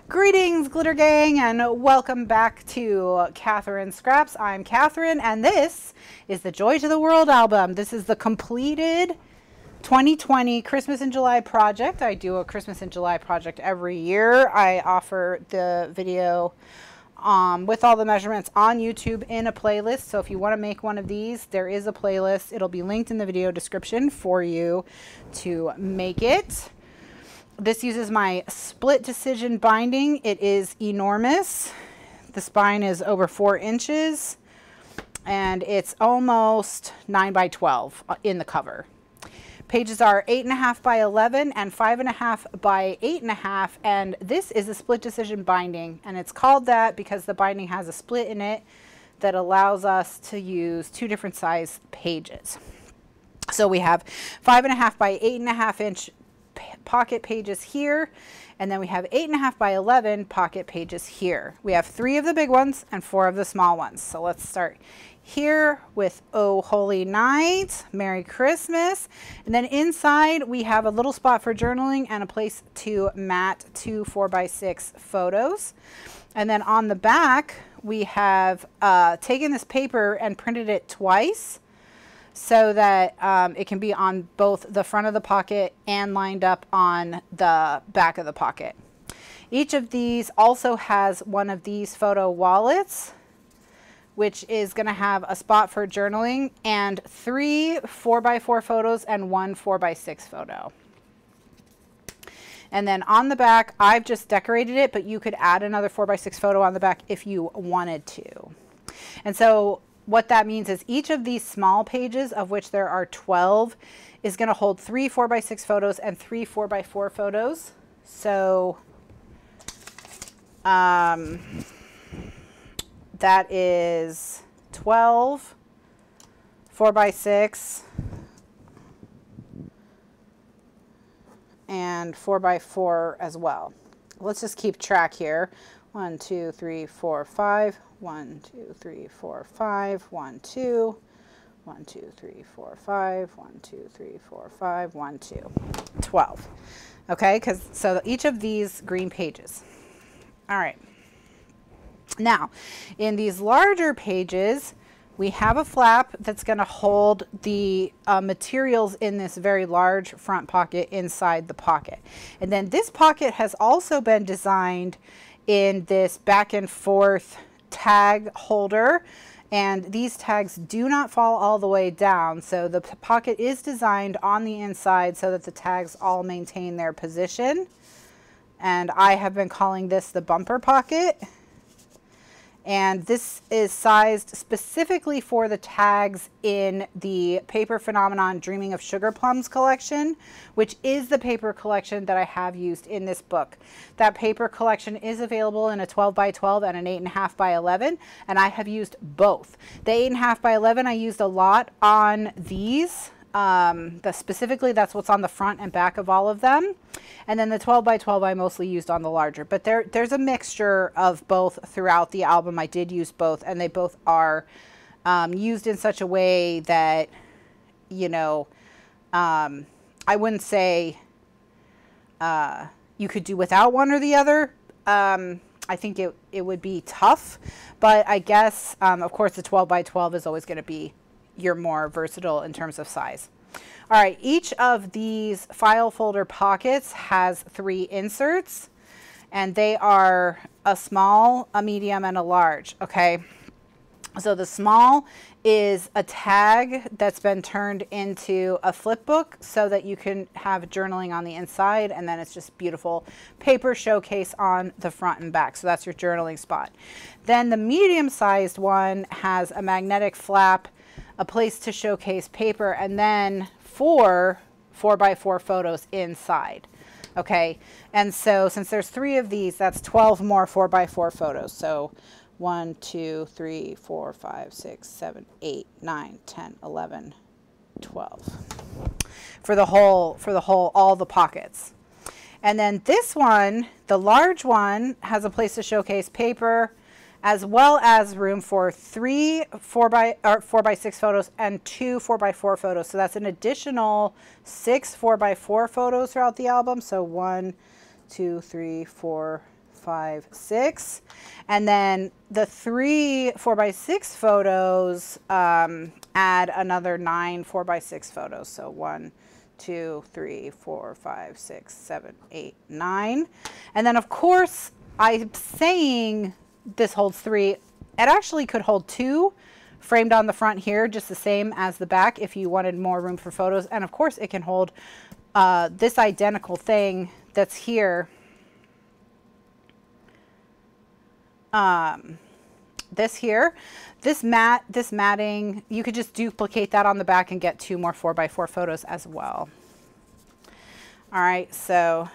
Greetings, Glitter Gang, and welcome back to Kathryn Scraps. I'm Kathryn, and this is the Joy to the World album. This is the completed 2020 Christmas in July project. I do a Christmas in July project every year. I offer the video with all the measurements on YouTube in a playlist. So if you want to make one of these, there is a playlist. It'll be linked in the video description for you to make it. This uses my split decision binding. It is enormous. The spine is over 4 inches and it's almost 9 by 12 in the cover. Pages are 8.5 by 11 and 5.5 by 8.5, and this is a split decision binding, and it's called that because the binding has a split in it that allows us to use 2 different size pages. So we have 5.5 by 8.5 inch pocket pages here, and then we have 8.5 by 11 pocket pages here. We have 3 of the big ones and 4 of the small ones. So let's start here with Oh Holy Night, Merry Christmas, and then inside we have a little spot for journaling and a place to mat 2 4x6 photos. And then on the back we have taken this paper and printed it twice so that it can be on both the front of the pocket and lined up on the back of the pocket. Each of these also has one of these photo wallets, which is going to have a spot for journaling and 3 4x4 photos and 1 4x6 photo. And then on the back, I've just decorated it, but you could add another 4x6 photo on the back if you wanted to. And so what that means is each of these small pages, of which there are 12, is going to hold 3 4x6 photos and 3 4x4 photos. So that is 12 4x6 and 4x4 as well. Let's just keep track here. 1 2 3 4 5 1 2 3 4 5 1 2 1 2 3 4 5 1 2 3 4 5 1 2 12. Okay, because so each of these green pages. All right. Now, in these larger pages, we have a flap that's going to hold the materials in this very large front pocket inside the pocket. And then this pocket has also been designed in this back and forth tag holder, and these tags do not fall all the way down. So the pocket is designed on the inside so that the tags all maintain their position. And I have been calling this the bumper pocket. And this is sized specifically for the tags in the Paper Phenomenon Dreaming of Sugar Plums collection, which is the paper collection that I have used in this book. That paper collection is available in a 12 by 12 and an 8.5 by 11, and I have used both. The 8.5 by 11 I used a lot on these. Specifically, that's what's on the front and back of all of them. And then the 12 by 12 I mostly used on the larger, but there's a mixture of both throughout the album. I did use both, and they both are used in such a way that, you know, I wouldn't say you could do without one or the other. I think it would be tough, but I guess, of course, the 12 by 12 is always going to be you're more versatile in terms of size. All right, each of these file folder pockets has 3 inserts, and they are a small, a medium, and a large. Okay, so the small is a tag that's been turned into a flip book so that you can have journaling on the inside, and then it's just beautiful paper showcase on the front and back. So that's your journaling spot. Then the medium-sized one has a magnetic flap, a place to showcase paper, and then 4 4x4 photos inside. Okay, and so since there's 3 of these, that's 12 more 4x4 photos. So 1 2 3 4 5 6 7 8 9 10 11 12 for the whole all the pockets. And then this one, the large one, has a place to showcase paper, as well as room for 3 4x6 photos and 2 4x4 photos. So that's an additional 6 4x4 photos throughout the album. So 1, 2, 3, 4, 5, 6. And then the 3 4x6 photos add another 9 4x6 photos. So 1, 2, 3, 4, 5, 6, 7, 8, 9. And then of course, I'm saying this holds 3. It actually could hold 2 framed on the front here, just the same as the back if you wanted more room for photos. And of course, it can hold this identical thing that's here. This matting, you could just duplicate that on the back and get 2 more 4x4 photos as well. All right, so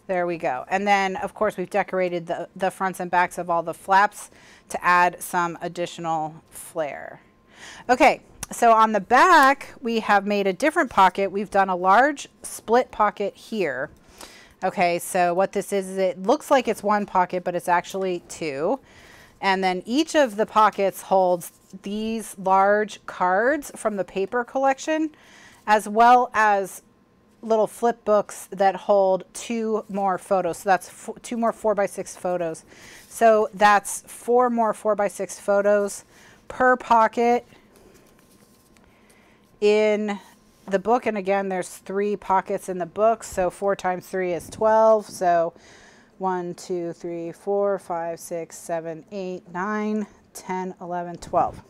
there we go. And then of course we've decorated the fronts and backs of all the flaps to add some additional flair. Okay, so on the back we have made a different pocket. We've done a large split pocket here. Okay, so what this is it looks like it's 1 pocket, but it's actually 2. And then each of the pockets holds these large cards from the paper collection, as well as little flip books that hold 2 more photos. So that's 2 more 4x6 photos. So that's 4 more 4x6 photos per pocket in the book. And again, there's 3 pockets in the book. So 4 times 3 is 12. So 1, 2, 3, 4, 5, 6, 7, 8, 9, 10, 11, 12.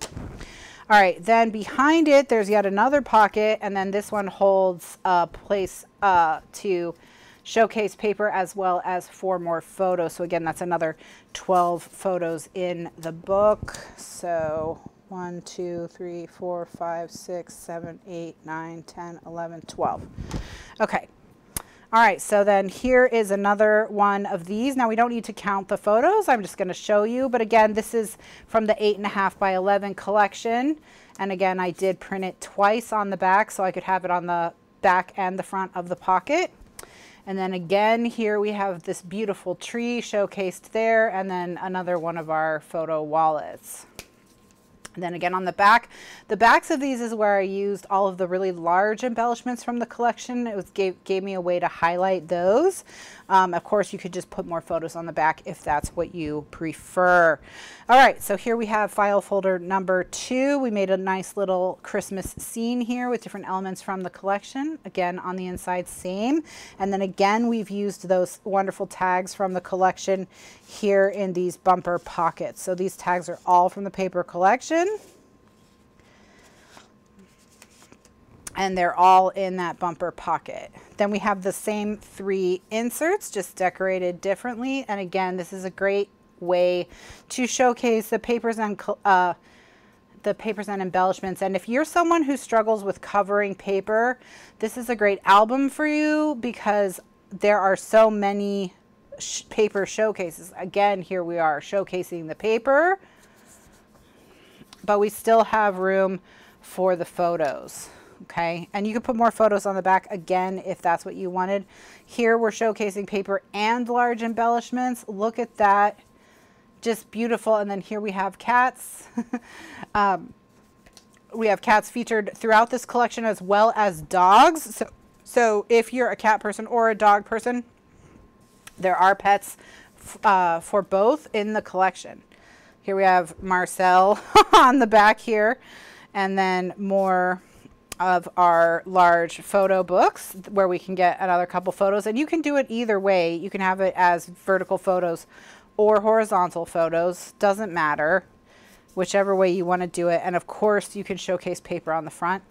All right, then behind it, there's yet another pocket, and then this one holds a place to showcase paper as well as 4 more photos. So again, that's another 12 photos in the book. So 1, 2, 3, 4, 5, 6, 7, 8, 9, 10, 11, 12. Okay. All right, so then here is another one of these. Now we don't need to count the photos. I'm just going to show you. But again, this is from the 8.5 by 11 collection. And again, I did print it twice on the back so I could have it on the back and the front of the pocket. And then again, here we have this beautiful tree showcased there, and then another one of our photo wallets. And then again on the back, the backs of these is where I used all of the really large embellishments from the collection. It gave me a way to highlight those. Of course, you could just put more photos on the back if that's what you prefer. All right, so here we have file folder number 2. We made a nice little Christmas scene here with different elements from the collection. Again, on the inside, same. And then again, we've used those wonderful tags from the collection here in these bumper pockets. So these tags are all from the paper collection. And they're all in that bumper pocket. Then we have the same 3 inserts, just decorated differently. And again, this is a great way to showcase the papers and embellishments. And if you're someone who struggles with covering paper, this is a great album for you because there are so many paper showcases. Again, here we are showcasing the paper, but we still have room for the photos. Okay, and you can put more photos on the back again if that's what you wanted. Here we're showcasing paper and large embellishments. Look at that, just beautiful. And then here we have cats. We have cats featured throughout this collection as well as dogs. So if you're a cat person or a dog person, there are pets for both in the collection. Here we have Marcel on the back here, and then more of our large photo books where we can get another couple photos. And you can do it either way. You can have it as vertical photos or horizontal photos, doesn't matter, whichever way you want to do it. And of course you can showcase paper on the front.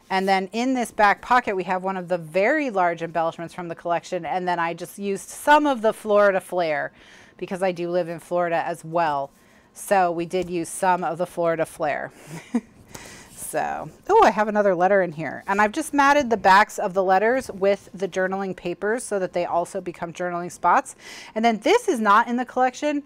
And then in this back pocket we have one of the very large embellishments from the collection, and then I just used some of the Florida flair because I do live in Florida as well, so we did use some of the Florida flair. So, oh, I have another letter in here, and I've just matted the backs of the letters with the journaling papers so that they also become journaling spots. And then this is not in the collection,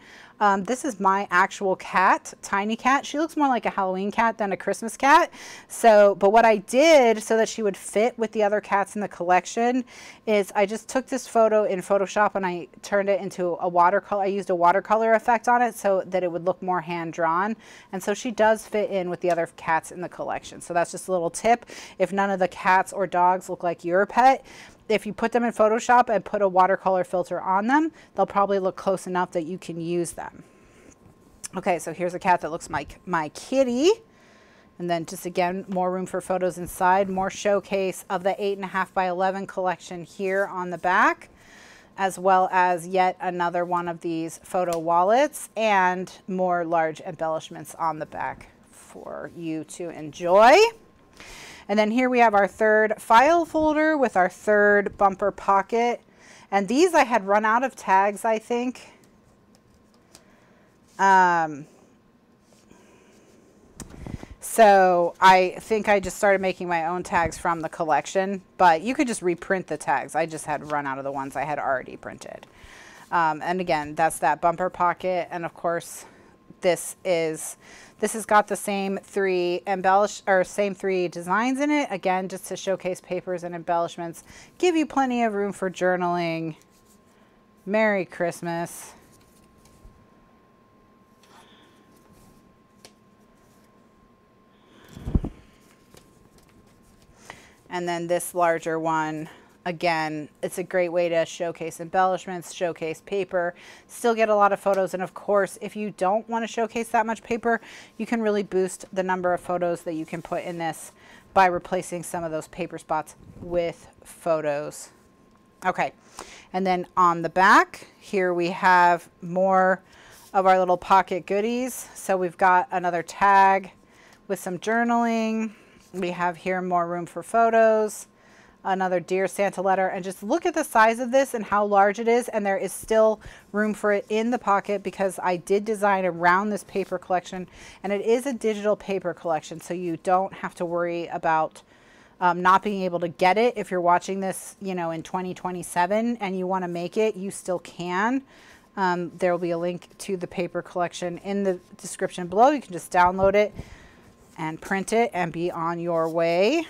This is my actual cat, Tiny Cat. She looks more like a Halloween cat than a Christmas cat. So, but what I did so that she would fit with the other cats in the collection is I just took this photo in Photoshop and I turned it into a watercolor. I used a watercolor effect on it so that it would look more hand-drawn. And so she does fit in with the other cats in the collection. So that's just a little tip. If none of the cats or dogs look like your pet, if you put them in Photoshop and put a watercolor filter on them, they'll probably look close enough that you can use them. Okay, so here's a cat that looks like my kitty. And then just again, more room for photos inside, more showcase of the 8.5 by 11 collection here on the back, as well as yet another one of these photo wallets and more large embellishments on the back for you to enjoy. And then here we have our third file folder with our third bumper pocket. And these I had run out of tags, I think. So I think I just started making my own tags from the collection, but you could just reprint the tags. I just had run out of the ones I had already printed. And again, that's that bumper pocket. And of course, this has got the same three designs in it. Again, just to showcase papers and embellishments, give you plenty of room for journaling. Merry Christmas. And then this larger one, again, it's a great way to showcase embellishments, showcase paper, still get a lot of photos. And of course, if you don't want to showcase that much paper, you can really boost the number of photos that you can put in this by replacing some of those paper spots with photos. Okay, and then on the back, here we have more of our little pocket goodies. So we've got another tag with some journaling. We have here more room for photos, another Dear Santa letter, and just look at the size of this and how large it is. And there is still room for it in the pocket because I did design around this paper collection, and it is a digital paper collection. So you don't have to worry about not being able to get it. If you're watching this, you know, in 2027 and you want to make it, you still can. There will be a link to the paper collection in the description below. You can just download it and print it and be on your way.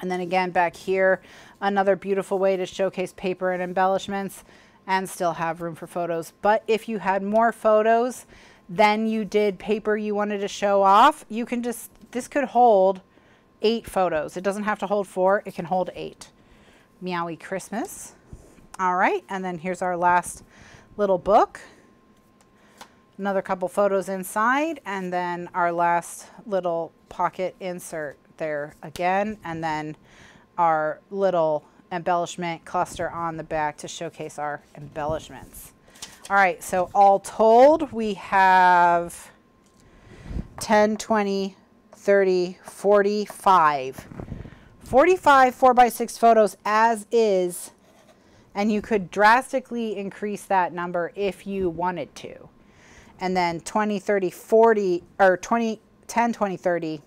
And then again, back here, another beautiful way to showcase paper and embellishments and still have room for photos. But if you had more photos than you did paper you wanted to show off, you can just, this could hold 8 photos. It doesn't have to hold 4, it can hold 8. Meowie Christmas. All right, and then here's our last little book. Another couple photos inside, and then our last little pocket insert there again, and then our little embellishment cluster on the back to showcase our embellishments. All right, so all told, we have 10, 20, 30, 45 4x6 photos as is, and you could drastically increase that number if you wanted to. And then 20, 30, 40, or 20, 10, 20, 30,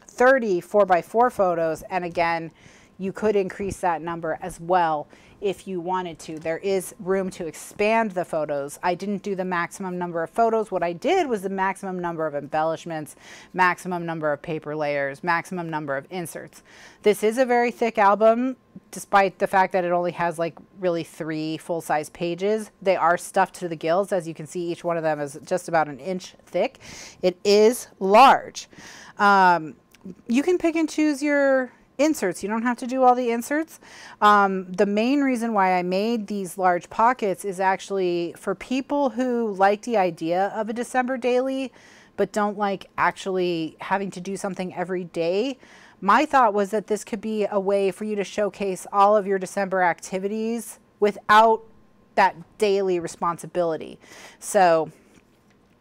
30 4x4 photos. And again, you could increase that number as well if you wanted to. There is room to expand the photos. I didn't do the maximum number of photos. What I did was the maximum number of embellishments, maximum number of paper layers, maximum number of inserts. This is a very thick album, despite the fact that it only has like really 3 full-size pages. They are stuffed to the gills. As you can see, each one of them is just about 1 inch thick. It is large. You can pick and choose your inserts. You don't have to do all the inserts. The main reason why I made these large pockets is actually for people who like the idea of a December daily, but don't like actually having to do something every day. My thought was that this could be a way for you to showcase all of your December activities without that daily responsibility. So,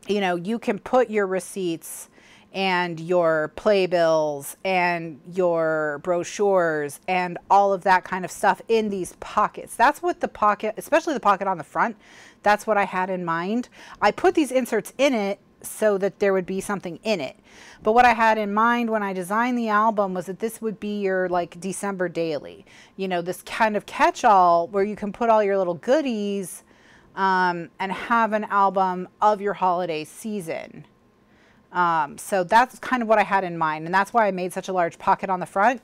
you know, you can put your receipts and your playbills and your brochures and all of that kind of stuff in these pockets. That's what the pocket, especially the pocket on the front, that's what I had in mind. I put these inserts in it so that there would be something in it. But what I had in mind when I designed the album was that this would be your like December daily. You know, this kind of catch-all where you can put all your little goodies and have an album of your holiday season. So that's kind of what I had in mind, and that's why I made such a large pocket on the front,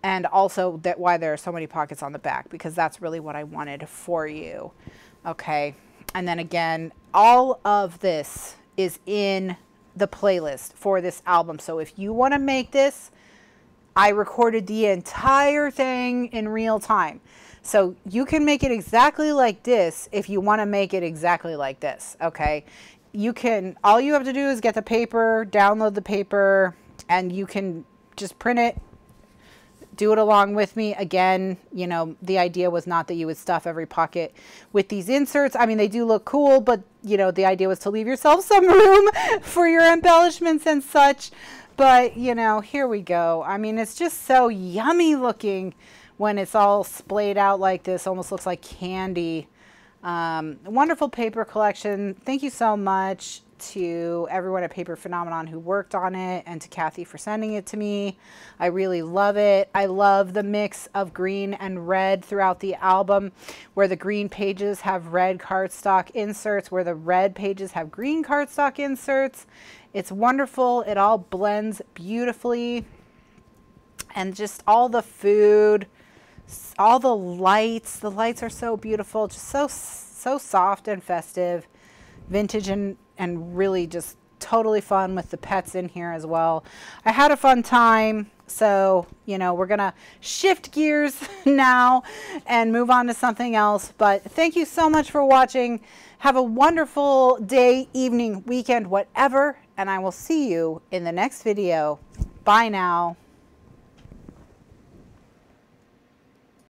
and also that why there are so many pockets on the back, because that's really what I wanted for you. Okay, and then again, all of this is in the playlist for this album. So if you want to make this, I recorded the entire thing in real time. So you can make it exactly like this if you want to make it exactly like this, okay? You can, all you have to do is get the paper, download the paper, and you can just print it, do it along with me. Again, you know, the idea was not that you would stuff every pocket with these inserts. I mean, they do look cool, but you know, the idea was to leave yourself some room for your embellishments and such. But you know, here we go. I mean, it's just so yummy looking when it's all splayed out like this. Almost looks like candy. Wonderful paper collection. Thank you so much to everyone at Paper Phenomenon who worked on it, and to Kathy for sending it to me. I really love it. I love the mix of green and red throughout the album, where the green pages have red cardstock inserts, where the red pages have green cardstock inserts. It's wonderful. It all blends beautifully. And just all the food, all the lights are so beautiful, just so soft and festive, vintage and really just totally fun with the pets in here as well. I had a fun time. So, you know, we're going to shift gears now and move on to something else. But thank you so much for watching. Have a wonderful day, evening, weekend, whatever. And I will see you in the next video. Bye now.